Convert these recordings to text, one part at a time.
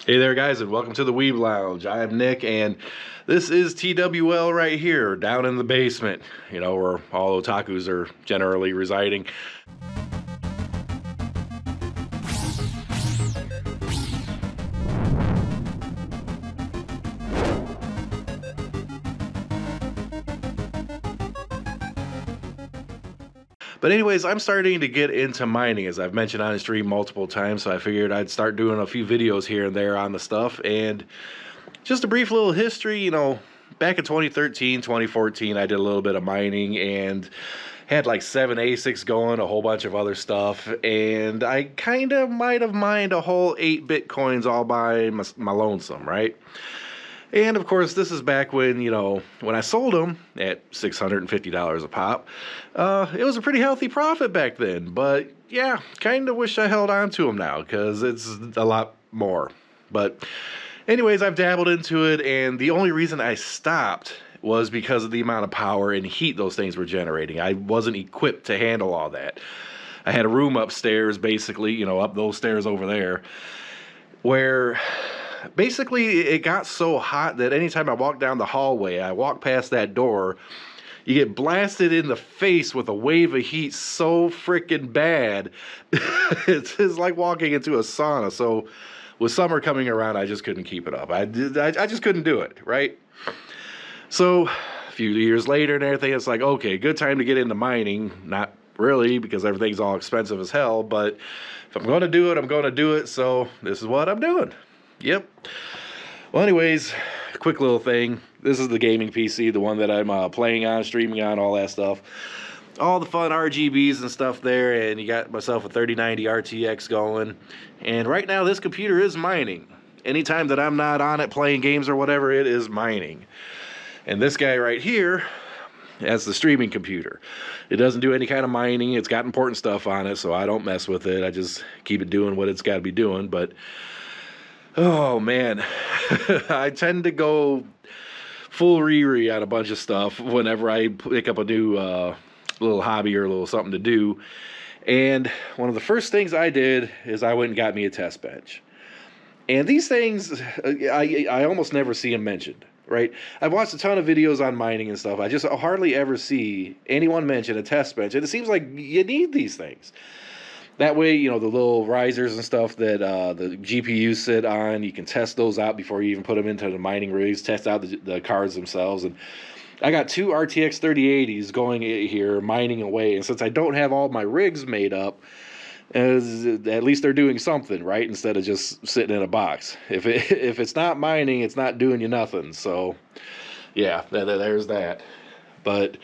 Hey there guys, and welcome to the Weeb Lounge. I am Nick, and this is TWL right here, down in the basement, you know, where all otakus are generally residing. But anyways, I'm starting to get into mining, as I've mentioned on the stream multiple times, so I figured I'd start doing a few videos here and there on the stuff. And just a brief little history, you know, back in 2013, 2014, I did a little bit of mining and had like 7 ASICs going, a whole bunch of other stuff, and I kind of might have mined a whole 8 Bitcoins all by my lonesome, right? And of course, this is back when, you know, when I sold them at $650 a pop. It was a pretty healthy profit back then, but yeah, kind of wish I held on to them now because it's a lot more. But anyways, I've dabbled into it, and the only reason I stopped was because of the amount of power and heat those things were generating. I wasn't equipped to handle all that. I had a room upstairs, basically, you know, up those stairs over there, where basically it got so hot that anytime I walk down the hallway, I walk past that door, you get blasted in the face with a wave of heat so freaking bad. It's like walking into a sauna. So with summer coming around, I just couldn't keep it up. I just couldn't do it, right? So a few years later and everything, it's like, okay, good time to get into mining. Not really, because everything's all expensive as hell, but if I'm going to do it, I'm going to do it. So this is what I'm doing. Yep. Well, anyways, quick little thing. This is the gaming PC, the one that I'm playing on, streaming on, all that stuff. All the fun RGBs and stuff there, and you got myself a 3090 RTX going. And right now, this computer is mining. Anytime that I'm not on it playing games or whatever, it is mining. And this guy right here has the streaming computer. It doesn't do any kind of mining. It's got important stuff on it, so I don't mess with it. I just keep it doing what it's got to be doing, but oh man, I tend to go full Riri on a bunch of stuff whenever I pick up a new little hobby or a little something to do. And one of the first things I did is I went and got me a test bench. And these things, I almost never see them mentioned, right? I've watched a ton of videos on mining and stuff. I just hardly ever see anyone mention a test bench. And it seems like you need these things. That way, you know, the little risers and stuff that the GPUs sit on, you can test those out before you even put them into the mining rigs, test out the cards themselves. And I got 2 RTX 3080s going here, mining away. And since I don't have all my rigs made up, at least they're doing something, right? Instead of just sitting in a box. If it's not mining, it's not doing you nothing. So, yeah, there's that. But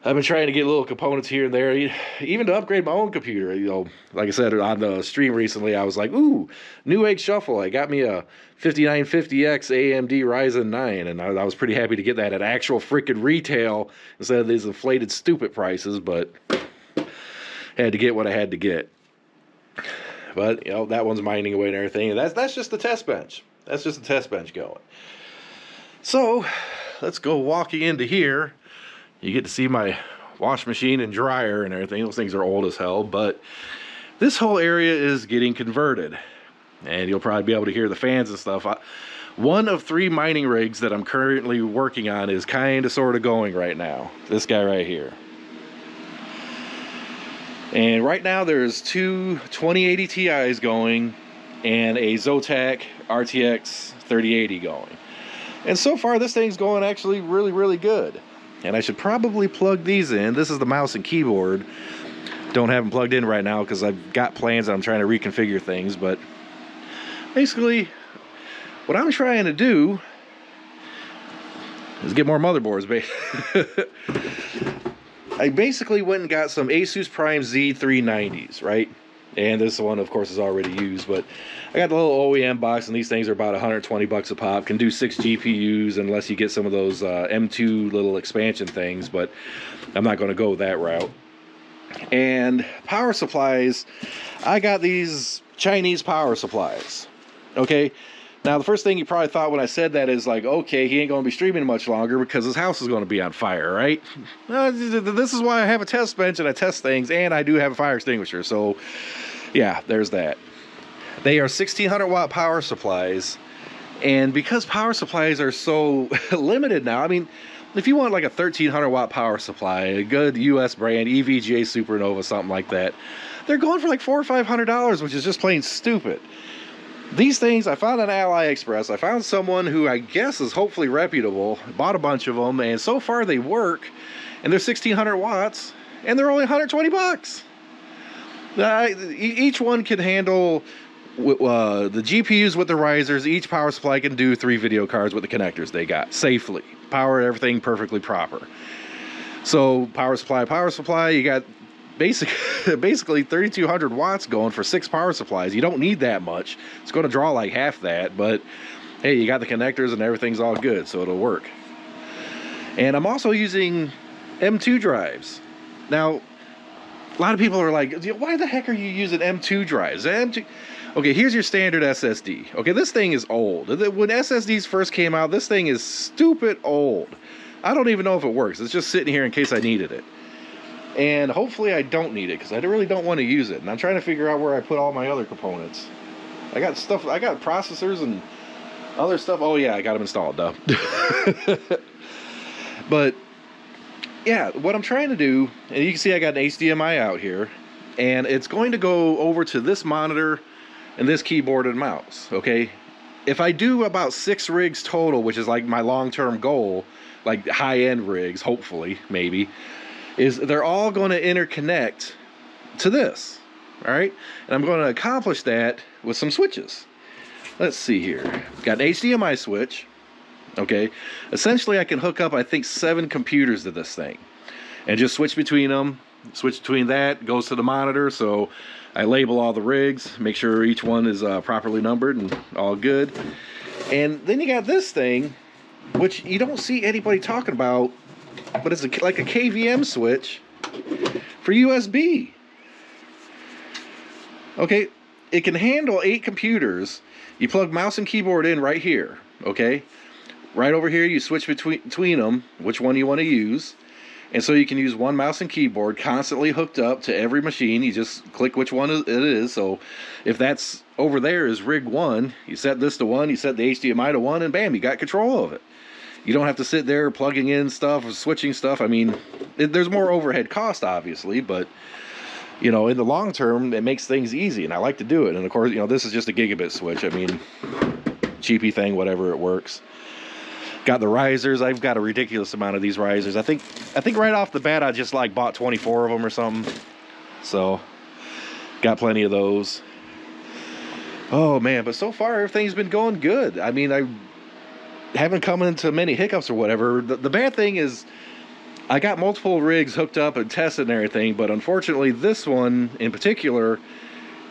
I've been trying to get little components here and there, even to upgrade my own computer. You know, like I said on the stream recently, I was like, ooh, Newegg Shuffle. I got me a 5950X AMD Ryzen 9, and I was pretty happy to get that at actual freaking retail instead of these inflated stupid prices, but had to get what I had to get. But, you know, that one's mining away and everything, and that's just the test bench. That's just the test bench going. So, let's go walking into here. You get to see my wash machine and dryer and everything. Those things are old as hell, but this whole area is getting converted. And you'll probably be able to hear the fans and stuff. One of 3 mining rigs that I'm currently working on is kind of sort of going right now. This guy right here. And right now there's 2 2080 Ti's going and a Zotac RTX 3080 going. And so far this thing's going actually really, really good. And I should probably plug these in. This is the mouse and keyboard. Don't have them plugged in right now because I've got plans and I'm trying to reconfigure things. But basically, what I'm trying to do is get more motherboards. I basically went and got some Asus Prime Z390s, right? And this one, of course, is already used, but I got the little OEM box, and these things are about 120 bucks a pop. Can do 6 GPUs unless you get some of those M2 little expansion things, but I'm not going to go that route. And power supplies, I got these Chinese power supplies. Okay, now the first thing you probably thought when I said that is like, okay, he ain't going to be streaming much longer because his house is going to be on fire, right? This is why I have a test bench and I test things, and I do have a fire extinguisher, so yeah, there's that. They are 1600 watt power supplies, and because power supplies are so limited now, I mean, if you want like a 1300 watt power supply, a good US brand, EVGA Supernova, something like that, they're going for like $400 or $500, which is just plain stupid. These things I found on AliExpress. I found someone who I guess is hopefully reputable, bought a bunch of them, and so far they work, and they're 1600 watts, and they're only 120 bucks. Each one can handle the GPUs with the risers. Each power supply can do 3 video cards with the connectors they got safely. Power everything perfectly proper. So power supply, you got basically 3200 watts going for 6 power supplies. You don't need that much. It's going to draw like half that, but hey, you got the connectors and everything's all good, so it'll work. And I'm also using M2 drives. Now, a lot of people are like, why the heck are you using M2 drives? Okay, here's your standard SSD. Okay, this thing is old. When SSDs first came out, this thing is stupid old. I don't even know if it works. It's just sitting here in case I needed it. And hopefully I don't need it, because I really don't want to use it. And I'm trying to figure out where I put all my other components. I got processors and other stuff. Oh yeah, I got them installed, though. But yeah, what I'm trying to do, and you can see I got an HDMI out here, and it's going to go over to this monitor and this keyboard and mouse, okay? If I do about 6 rigs total, which is like my long-term goal, like high-end rigs, hopefully, maybe, is they're all going to interconnect to this, all right? And I'm going to accomplish that with some switches. Let's see here. Got an HDMI switch, okay? Essentially, I can hook up, I think, 7 computers to this thing and just switch between them. Switch between that, goes to the monitor, so I label all the rigs, make sure each one is properly numbered and all good. And then you got this thing, which you don't see anybody talking about, but it's like a KVM switch for USB. Okay, it can handle 8 computers. You plug mouse and keyboard in right here, okay? Right over here, you switch between them, which one you want to use. And so you can use one mouse and keyboard constantly hooked up to every machine. You just click which one it is. So if that's over there is rig 1, you set this to 1, you set the HDMI to 1, and bam, you got control of it. You don't have to sit there plugging in stuff or switching stuff. I mean, there's more overhead cost, obviously, but, you know, in the long term, it makes things easy, and I like to do it. And, of course, you know, this is just a gigabit switch. I mean, cheapy thing, whatever, it works. Got the risers. I've got a ridiculous amount of these risers. I think right off the bat I just like bought 24 of them or something. So got plenty of those. Oh man, but so far everything's been going good. I mean, I haven't come into many hiccups or whatever. The bad thing is I got multiple rigs hooked up and tested and everything, but unfortunately this one in particular,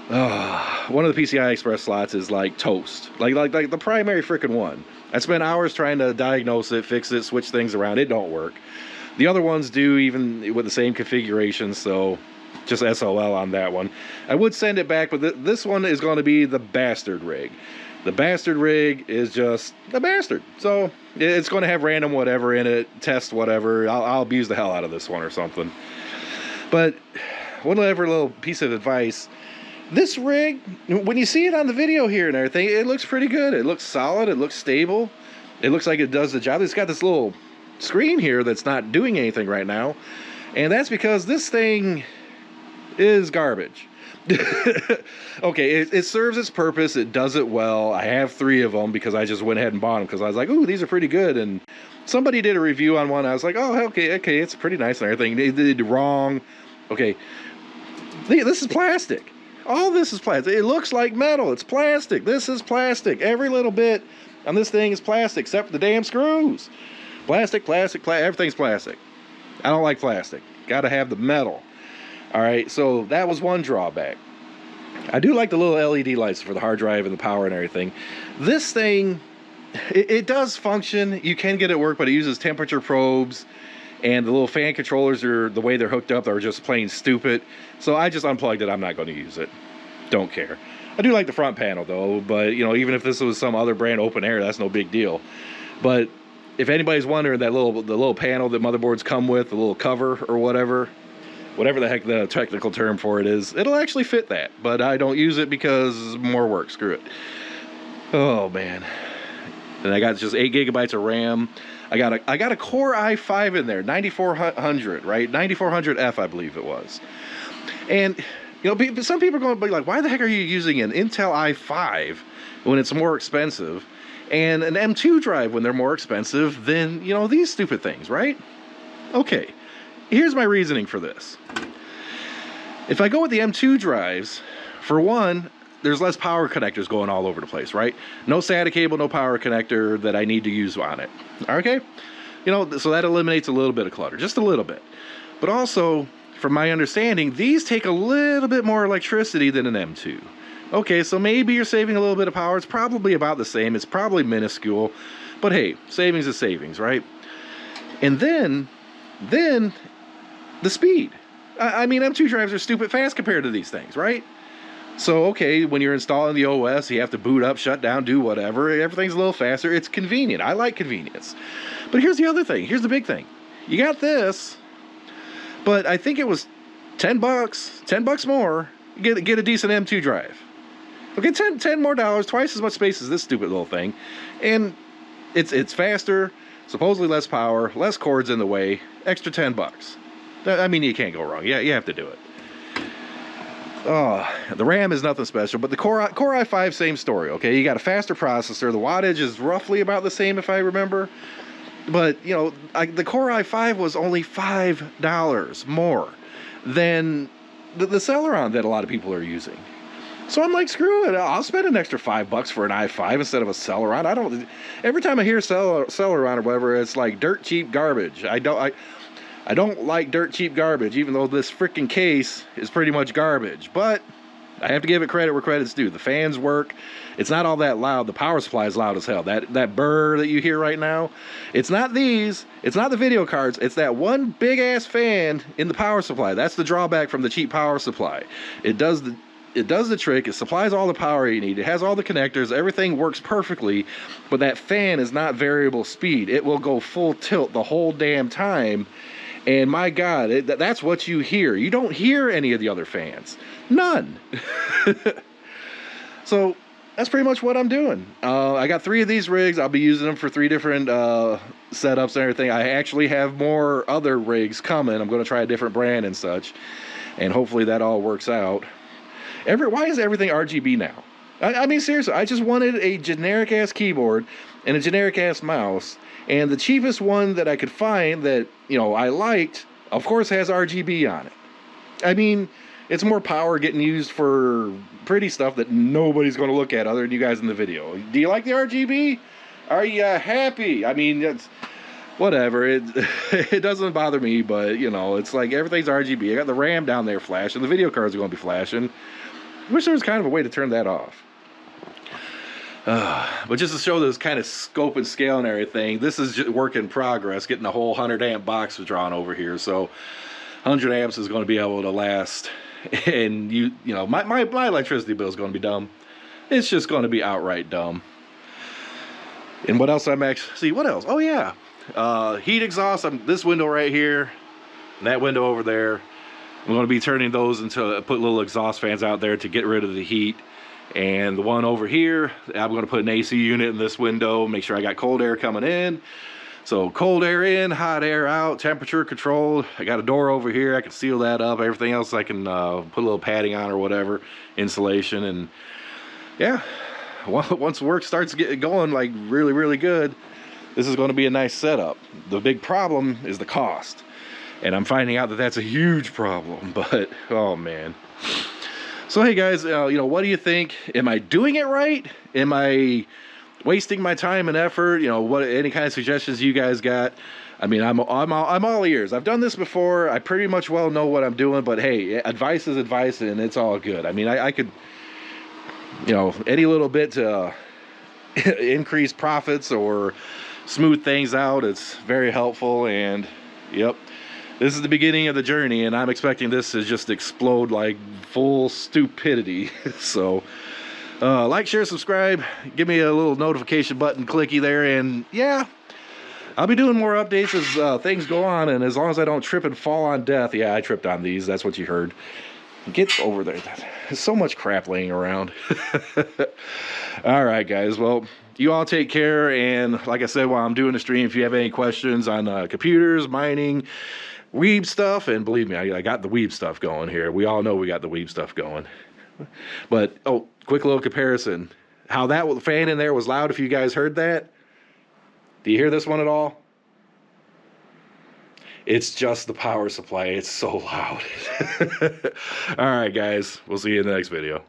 one of the PCI Express slots is like toast. Like the primary freaking one. I spent hours trying to diagnose it, fix it, switch things around. It don't work. The other ones do, even with the same configuration, so just SOL on that one. I would send it back, but this one is going to be the bastard rig. The bastard rig is just a bastard. So it's going to have random whatever in it, test whatever. I'll abuse the hell out of this one or something. But whatever little piece of advice, this rig, when you see it on the video here and everything, it looks pretty good. It looks solid. It looks stable. It looks like it does the job. It's got this little screen here that's not doing anything right now. And that's because this thing is garbage. Okay, it serves its purpose. It does it well. I have 3 of them because I just went ahead and bought them because I was like, ooh, these are pretty good. And somebody did a review on one. I was like, oh, okay, it's pretty nice and everything. They did wrong. Okay, this is plastic. All this is plastic. It looks like metal. It's plastic. This is plastic. Every little bit on this thing is plastic except for the damn screws. Plastic, everything's plastic. I don't like plastic. Got to have the metal. All right, so that was one drawback. I do like the little LED lights for the hard drive and the power and everything. This thing, it does function. You can get it work, but it uses temperature probes. And the little fan controllers, are the way they're hooked up, are just plain stupid. So I just unplugged it. I'm not going to use it. Don't care. I do like the front panel though, but you know, even if this was some other brand open air, that's no big deal. But if anybody's wondering, the little panel that motherboards come with, the little cover or whatever, whatever the heck the technical term for it is, it'll actually fit that. But I don't use it because more work. Screw it. Oh man. And I got just 8 gigabytes of RAM. I got a Core i5 in there, 9400, right? 9400F, I believe it was. And you know, some people are going to be like, why the heck are you using an Intel i5 when it's more expensive, and an M2 drive when they're more expensive than, you know, these stupid things, right? Okay, here's my reasoning for this. If I go with the M2 drives, for one, there's less power connectors going all over the place, right? No SATA cable, no power connector that I need to use on it. Okay? You know, so that eliminates a little bit of clutter, just a little bit. But also, from my understanding, these take a little bit more electricity than an M2. Okay, so maybe you're saving a little bit of power. It's probably about the same. It's probably minuscule. But hey, savings is savings, right? And then the speed. I mean, M2 drives are stupid fast compared to these things, right? So, okay, when you're installing the OS, you have to boot up, shut down, do whatever. Everything's a little faster. It's convenient. I like convenience. But here's the other thing. Here's the big thing. You got this, but I think it was $10, $10 more, get a decent M2 drive. Okay, $10 more, twice as much space as this stupid little thing. And it's faster, supposedly less power, less cords in the way, extra $10. I mean, you can't go wrong. Yeah, you have to do it. Oh, the RAM is nothing special, but the Core i5, same story, okay? You got a faster processor. The wattage is roughly about the same, if I remember. But, you know, the Core i5 was only $5 more than the Celeron that a lot of people are using. So I'm like, screw it. I'll spend an extra $5 for an i5 instead of a Celeron. Every time I hear Celeron or whatever, it's like dirt cheap garbage. I don't like dirt cheap garbage, even though this freaking case is pretty much garbage. But I have to give it credit where credit's due. The fans work. It's not all that loud. The power supply is loud as hell. That burr that you hear right now, it's not these. It's not the video cards. It's that one big ass fan in the power supply. That's the drawback from the cheap power supply. It does the trick. It supplies all the power you need. It has all the connectors. Everything works perfectly. But that fan is not variable speed. It will go full tilt the whole damn time. And my God, that's what you hear. You don't hear any of the other fans. None. So that's pretty much what I'm doing. I got 3 of these rigs. I'll be using them for 3 different setups and everything. I actually have more other rigs coming. I'm going to try a different brand and such. And hopefully that all works out. Why is everything RGB now? I mean, seriously, I just wanted a generic-ass keyboard and a generic-ass mouse. And the cheapest one that I could find that, you know, I liked, of course, has RGB on it. I mean, it's more power getting used for pretty stuff that nobody's going to look at other than you guys in the video. Do you like the RGB? Are you happy? I mean, it's whatever. It doesn't bother me, but, you know, it's like everything's RGB. I got the RAM down there flashing. The video cards are going to be flashing. I wish there was kind of a way to turn that off. But just to show this kind of scope and scale and everything, this is just work in progress, getting a whole 100 amp box drawn over here. So 100 amps is going to be able to last. And you know, my electricity bill is going to be dumb. It's just going to be outright dumb. And what else what else? Oh yeah, heat exhaust. This window right here, and that window over there. I'm going to be turning those into put little exhaust fans out there to get rid of the heat. And the one over here, I'm going to put an AC unit in this window, make sure I got cold air coming in. So cold air in, hot air out, temperature controlled. I got a door over here, I can seal that up. Everything else I can put a little padding on or whatever, insulation. And yeah, once work starts getting going like really, really good, this is going to be a nice setup. The big problem is the cost. And I'm finding out that that's a huge problem, but oh man. So hey guys, you know, what do you think? Am I doing it right? Am I wasting my time and effort? You know, any kind of suggestions you guys got? I mean, I'm all ears. I've done this before. I pretty much well know what I'm doing, but hey, advice is advice, and it's all good. I mean, I could, you know, any little bit to increase profits or smooth things out, it's very helpful. And yep. This is the beginning of the journey, and I'm expecting this to just explode like full stupidity. So, like, share, subscribe, give me a little notification button clicky there, and yeah, I'll be doing more updates as things go on, and as long as I don't trip and fall on death. Yeah, I tripped on these. That's what you heard. Get over there. There's so much crap laying around. All right, guys. Well, you all take care. And like I said, while I'm doing the stream, if you have any questions on computers, mining, weeb stuff, and believe me, I got the weeb stuff going here. We all know we got the weeb stuff going. But, oh, quick little comparison. How that fan in there was loud, if you guys heard that. Do you hear this one at all? It's just the power supply. It's so loud. All right, guys. We'll see you in the next video.